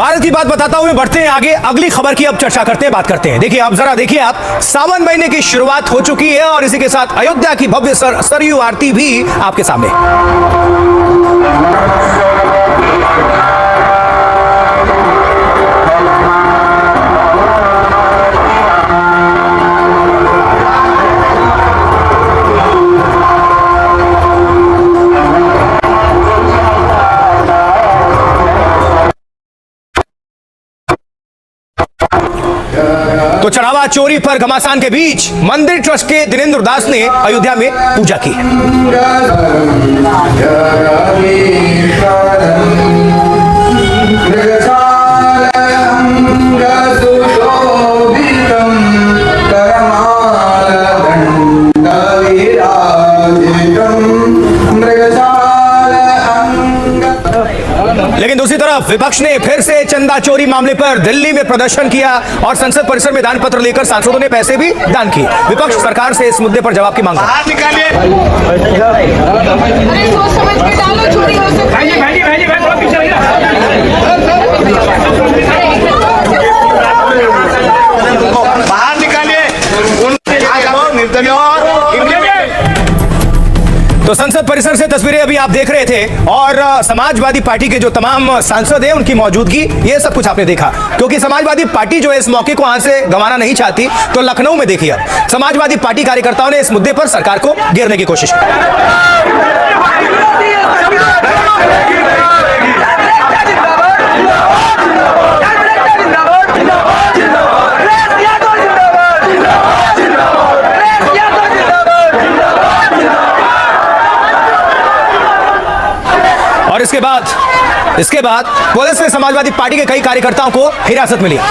भारत की बात बताता हुए बढ़ते हैं आगे, अगली खबर की अब चर्चा करते हैं, बात करते हैं। देखिए अब जरा देखिए आप, सावन महीने की शुरुआत हो चुकी है और इसी के साथ अयोध्या की भव्य सरयू आरती भी आपके सामने। तो चढ़ावा चोरी पर घमासान के बीच मंदिर ट्रस्ट के दिनेंद्र दास ने अयोध्या में पूजा की। लेकिन दूसरी तरफ विपक्ष ने फिर से चंदा चोरी मामले पर दिल्ली में प्रदर्शन किया और संसद परिसर में दान पत्र लेकर सांसदों ने पैसे भी दान किए। विपक्ष सरकार से इस मुद्दे पर जवाब की मांग बाहर निकालिए। तो संसद परिसर से तस्वीरें अभी आप देख रहे थे और समाजवादी पार्टी के जो तमाम सांसद हैं उनकी मौजूदगी, ये सब कुछ आपने देखा, क्योंकि समाजवादी पार्टी जो है इस मौके को हाथ से गंवाना नहीं चाहती। तो लखनऊ में देखिए अब समाजवादी पार्टी कार्यकर्ताओं ने इस मुद्दे पर सरकार को घेरने की कोशिश की। और इसके बाद पुलिस ने समाजवादी पार्टी के कई कार्यकर्ताओं को हिरासत में लिया।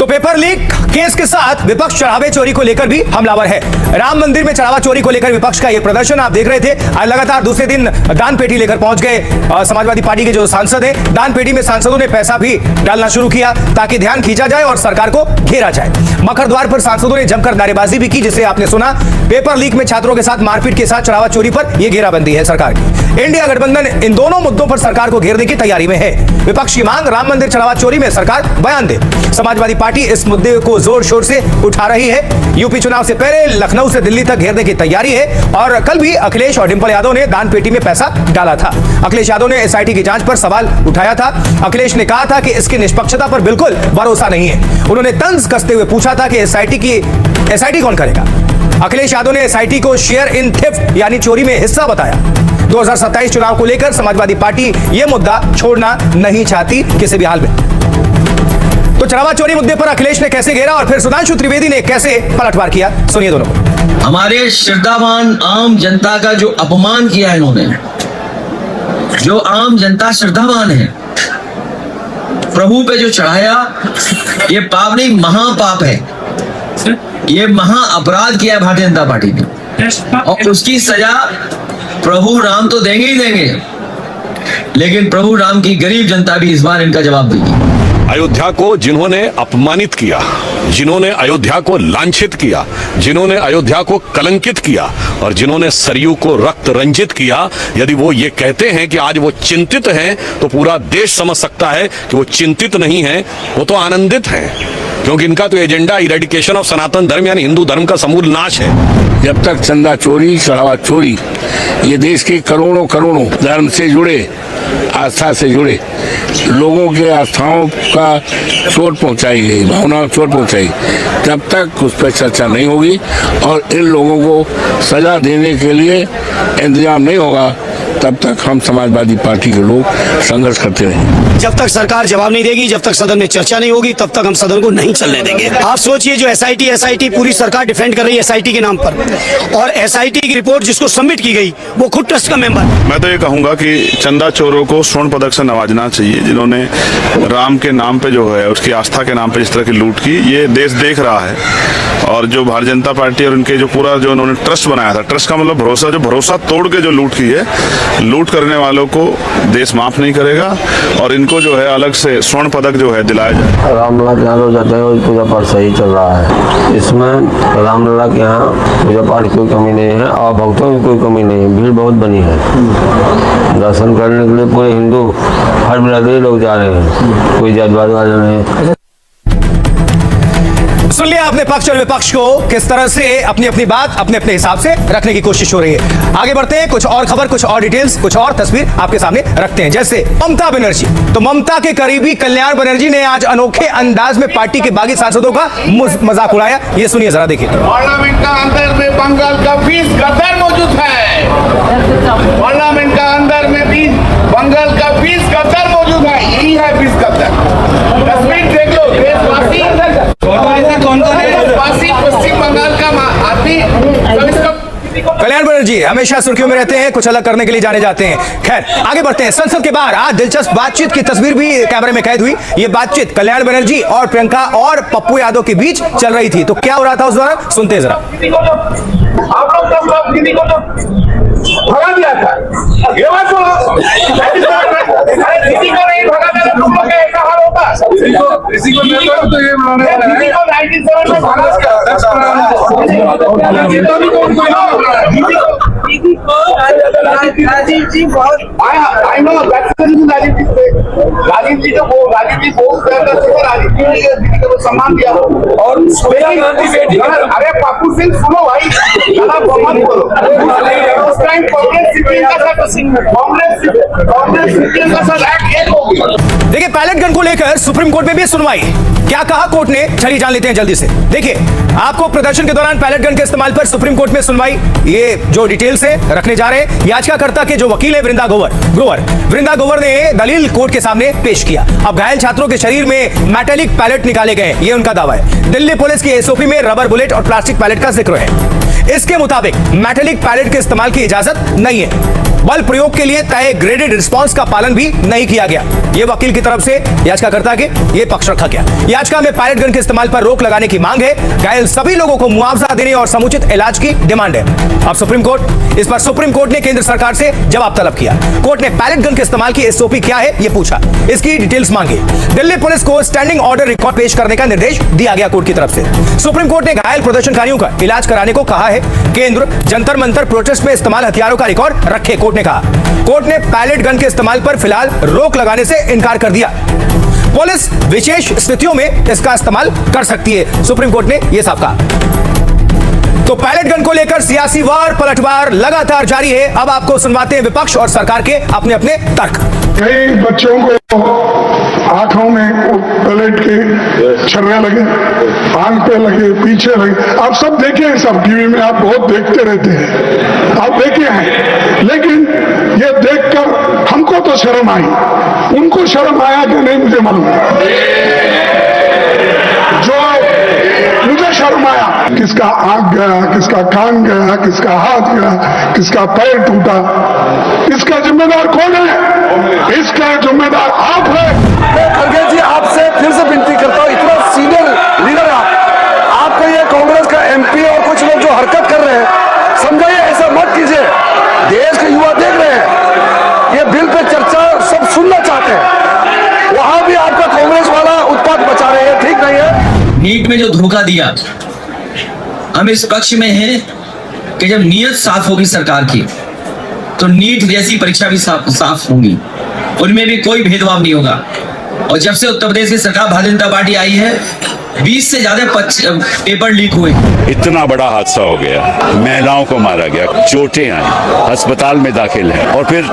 पेपर लीक केस के साथ विपक्ष चढ़ावे चोरी को लेकर भी हमलावर है। राम मंदिर में चढ़ावा चोरी को लेकर विपक्ष का यह प्रदर्शन आप देख रहे थे। आज लगातार दूसरे दिन दान पेटी लेकर पहुंच गए समाजवादी पार्टी के जो सांसद हैं। दान पेटी में सांसदों ने पैसा भी डालना शुरू किया ताकि ध्यान खींचा जाए और सरकार को घेरा जाए। मकर द्वार पर सांसदों ने जमकर नारेबाजी भी की, जिसे आपने सुना। पेपर लीक में छात्रों के साथ मारपीट के साथ चढ़ावा चोरी पर यह घेराबंदी है सरकार की। इंडिया गठबंधन इन दोनों मुद्दों पर सरकार को घेरने की तैयारी में है। विपक्ष की मांग, राम मंदिर चढ़ावा चोरी में सरकार बयान दे। समाजवादी पार्टी इस मुद्दे को जोर शोर से उठा रही है। यूपी चुनाव से पहले लखनऊ से दिल्ली तक घेरने की तैयारी है और कल भी अखिलेश और डिंपल यादव ने दान पेटी में पैसा डाला था। अखिलेश यादव ने एसआईटी की जांच पर सवाल उठाया था। अखिलेश ने कहा था कि इसकी निष्पक्षता पर बिल्कुल भरोसा नहीं है। उन्होंने तंज कसते हुए पूछा था कि एसआईटी कौन करेगा। अखिलेश यादव ने एसआईटी को शेयर इन थेफ्ट यानी चोरी में हिस्सा बताया। 2027 चुनाव को लेकर समाजवादी पार्टी यह मुद्दा छोड़ना नहीं चाहती किसी भी हाल में। तो चढ़ावा चोरी मुद्दे पर अखिलेश ने कैसे घेरा और फिर सुधांशु त्रिवेदी ने कैसे पलटवार किया, सुनिए दोनों को। हमारे श्रद्धावान आम जनता का जो अपमान किया इन्होंने, जो आम जनता श्रद्धावान है, प्रभु पे जो चढ़ाया, ये पाप नहीं महापाप है। ये महा अपराध किया भारतीय जनता पार्टी ने और उसकी सजा प्रभु राम तो देंगे ही देंगे, लेकिन प्रभु राम की गरीब जनता भी इस बार इनका जवाब देगी। अयोध्या को जिन्होंने अपमानित किया, जिन्होंने अयोध्या को लांछित किया, जिन्होंने अयोध्या को कलंकित किया और जिन्होंने सरयू को रक्त रंजित किया, यदि वो ये कहते हैं कि आज वो चिंतित हैं, तो पूरा देश समझ सकता है कि वो चिंतित नहीं है, वो तो आनंदित हैं, क्योंकि इनका तो एजेंडा इरेडिकेशन ऑफ सनातन धर्म यानी हिंदू धर्म का समूल नाश है। जब तक चंदा चोरी, चढ़ावा चोरी ये देश के करोड़ों धर्म से जुड़े, आस्था से जुड़े लोगों के आस्थाओं का चोट पहुंचाई गई, भावनाओं चोट पहुंचाई, तब तक उस पर चर्चा नहीं होगी और इन लोगों को सजा देने के लिए इंतजाम नहीं होगा तब तक हम समाजवादी पार्टी के लोग संघर्ष करते रहेंगे। जब तक सरकार जवाब नहीं देगी, जब तक सदन में चर्चा नहीं होगी, तब तक हम सदन को नहीं चलने देंगे। आप सोचिए, जो एसआईटी पूरी सरकार डिफेंड कर रही है एसआईटी के नाम पर, और एसआईटी की रिपोर्ट जिसको सबमिट की गई वो खुद ट्रस्ट का मेंबर। मैं तो ये कहूंगा कि चंदा चोरों को स्वर्ण पदक से नवाजना चाहिए, जिन्होंने राम के नाम पे जो है, उसकी आस्था के नाम पे जिस तरह की लूट की, ये देश देख रहा है। और जो भारतीय जनता पार्टी और उनके जो पूरा जो उन्होंने ट्रस्ट बनाया था, ट्रस्ट का मतलब भरोसा, जो भरोसा तोड़ के जो लूट की है, लूट करने वालों को देश माफ नहीं करेगा और इनको जो है अलग से स्वर्ण पदक जो है दिलाया जाए। रामलला के यहाँ रोज जाते हैं, पूजा पाठ सही चल रहा है। इसमें रामलला के यहाँ पूजा पाठ की कोई कमी नहीं है और भक्तों की कोई कमी नहीं है। भीड़ बहुत बनी है, दर्शन करने के लिए पूरे हिंदू हर बिरादरी लोग जा रहे हैं, कोई जातिवाद वाले नहीं। सुन लिया आपने पक्ष और विपक्ष को किस तरह से अपनी अपनी बात अपने अपने हिसाब से रखने की कोशिश हो रही है। आगे बढ़ते हैं, कुछ और खबर, कुछ और डिटेल्स, कुछ और तस्वीर आपके सामने रखते हैं। जैसे ममता बनर्जी, तो ममता के करीबी कल्याण बनर्जी ने आज अनोखे अंदाज में पार्टी के बागी सांसदों का मजाक उड़ाया। ये सुनिए जरा, देखिए। पार्लियामेंट का अंदर में बंगाल का 20 गद्दार मौजूद है। पार्लियामेंट का अंदर में भी बंगाल का 20 गद्दार मौजूद है। यही है 20 गद्दार। तस्वीर देख लो, देशवासी पश्चिम बंगाल का आदमी। कल्याण बनर्जी हमेशा सुर्खियों में रहते हैं, कुछ अलग करने के लिए जाने जाते हैं। खैर, आगे बढ़ते हैं। संसद के बाहर आज दिलचस्प बातचीत की तस्वीर भी कैमरे में कैद हुई। ये बातचीत कल्याण बनर्जी और प्रियंका और पप्पू यादव के बीच चल रही थी। तो क्या हो रहा था उस दौरान, सुनते हैं जरा। आप लोग किसी को तो भगा दिया था, ये बात बोलो। किसी को नहीं भगा दिया, तुम लोग का ऐसा हाल होता। किसी को 97 में भगा राजीव जी बहुत आई नो राजीव जी बहुत राजीव जी को सम्मान दिया और अरे पप्पू सिंह सुनो भाई, उस टाइम देखिए, पैलेट गन को लेकर सुप्रीम कोर्ट में भी सुनवाई। क्या कहा कोर्ट ने, चलिए जान लेते हैं जल्दी से। देखिए, आपको प्रदर्शन के दौरान पैलेट गन के इस्तेमाल पर सुप्रीम कोर्ट में सुनवाई, ये जो डिटेल्स है रखने जा रहे हैं। याचिकाकर्ता के जो वकील है वृंदा ग्रोवर ने दलील कोर्ट के सामने पेश किया। अब घायल छात्रों के शरीर में मेटेलिक पैलेट निकाले गए, ये उनका दावा है। दिल्ली पुलिस की एसओपी में रबर बुलेट और प्लास्टिक पैलेट का जिक्र है। इसके मुताबिक मेटेलिक पैलेट के इस्तेमाल की इजाजत नहीं है। बल प्रयोग के लिए तय ग्रेडेड रिस्पांस का पालन भी नहीं किया गया। ये वकील की तरफ से याचिकाकर्ता के ये पक्ष रखा गया। याचिका में पैलेट गन के इस्तेमाल पर रोक लगाने की मांग है। घायल सभी लोगों को मुआवजा देने और समुचित इलाज की डिमांड है। अब सुप्रीम कोर्ट ने केंद्र सरकार से जवाब तलब किया। कोर्ट ने पैलेट गन के इस्तेमाल की एसओपी क्या है ये पूछा, इसकी डिटेल्स मांगी। दिल्ली पुलिस को स्टैंडिंग ऑर्डर रिकॉर्ड पेश करने का निर्देश दिया गया कोर्ट की तरफ से। सुप्रीम कोर्ट ने घायल प्रदर्शनकारियों का इलाज कराने को कहा है। केंद्र जंतर मंतर प्रोटेस्ट में इस्तेमाल हथियारों का रिकॉर्ड रखे, कोर्ट ने कहा। कोर्ट ने पैलेट गन के इस्तेमाल पर फिलहाल रोक लगाने से इनकार कर दिया। पुलिस विशेष स्थितियों में इसका इस्तेमाल कर सकती है, सुप्रीम कोर्ट ने यह साफ कहा। तो पैलेट गन को लेकर सियासी वार पलटवार लगातार जारी है। अब आपको सुनवाते हैं विपक्ष और सरकार के अपने अपने तर्क। कई बच्चों को आंखों में पैलेट के छर्रे लगे, आंख पे लगे, पीछे लगे। आप सब देखे हैं, सब टीवी में आप बहुत देखते रहते हैं, आप देखे हैं। लेकिन ये देखकर हमको तो शर्म आई, उनको शर्म आया कि नहीं मुझे मालूम। जो मुझे शर्म आया, किसका आंख गया, किसका कान गया, किसका हाथ गया, किसका पैर टूटा, इसका जिम्मेदार कौन है? इसका जिम्मेदार आप है। मैं खड़गे जी आपसे फिर से विनती करता हूं, इतना सीनियर लीडर आपको ये कांग्रेस का एमपी और कुछ लोग जो हरकत कर रहे हैं, समझाइए, ऐसा मत कीजिए। देश के युवा देख रहे हैं, ये बिल पे चर्चा सब सुनना चाहते हैं, वहां भी आपका कांग्रेस वाला उत्पाद मचा रहे हैं, ठीक नहीं है। नीट में जो धोखा दिया, हम इस पक्ष में हैं कि जब नीयत साफ होगी सरकार की तो नीट जैसी परीक्षा भी साफ होंगी, उनमें भी कोई भेदभाव नहीं होगा। और जब से उत्तर प्रदेश की सरकार भारतीय जनता पार्टी आई है, 20 से ज्यादा पेपर लीक हुए। इतना बड़ा हादसा हो गया, महिलाओं को मारा गया, चोटें आई, अस्पताल में दाखिल है, और फिर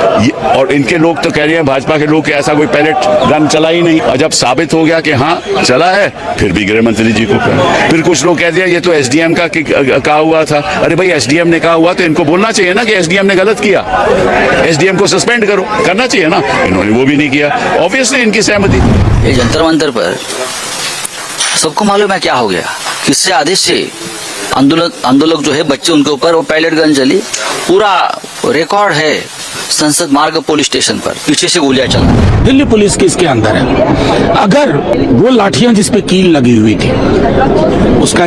और इनके लोग तो कह रहे हैं, भाजपा के लोग, कि ऐसा कोई पैलेट गन चला ही नहीं। और जब साबित हो गया कि हाँ चला है, फिर भी गृह मंत्री जी को कहा। फिर कुछ लोग कह दिया ये तो एसडीएम का कहा हुआ था। अरे भाई, एसडीएम ने कहा हुआ तो इनको बोलना चाहिए ना कि एसडीएम ने गलत किया, एसडीएम को सस्पेंड करो, करना चाहिए ना। इन्होंने वो भी नहीं किया, ऑब्वियसली इनकी सहमति। ये जंतर मंतर पर सबको मालूम है क्या हो गया, किससे आदेश से आंदोलक जो है बच्चे, उनके ऊपर वो पैलेट गन चली, पूरा रिकॉर्ड है संसद मार्ग पुलिस स्टेशन पर, पीछे से गोलियां चला। दिल्ली पुलिस की इसके अंदर है। अगर वो लाठियां जिसपे कील लगी हुई थी उसका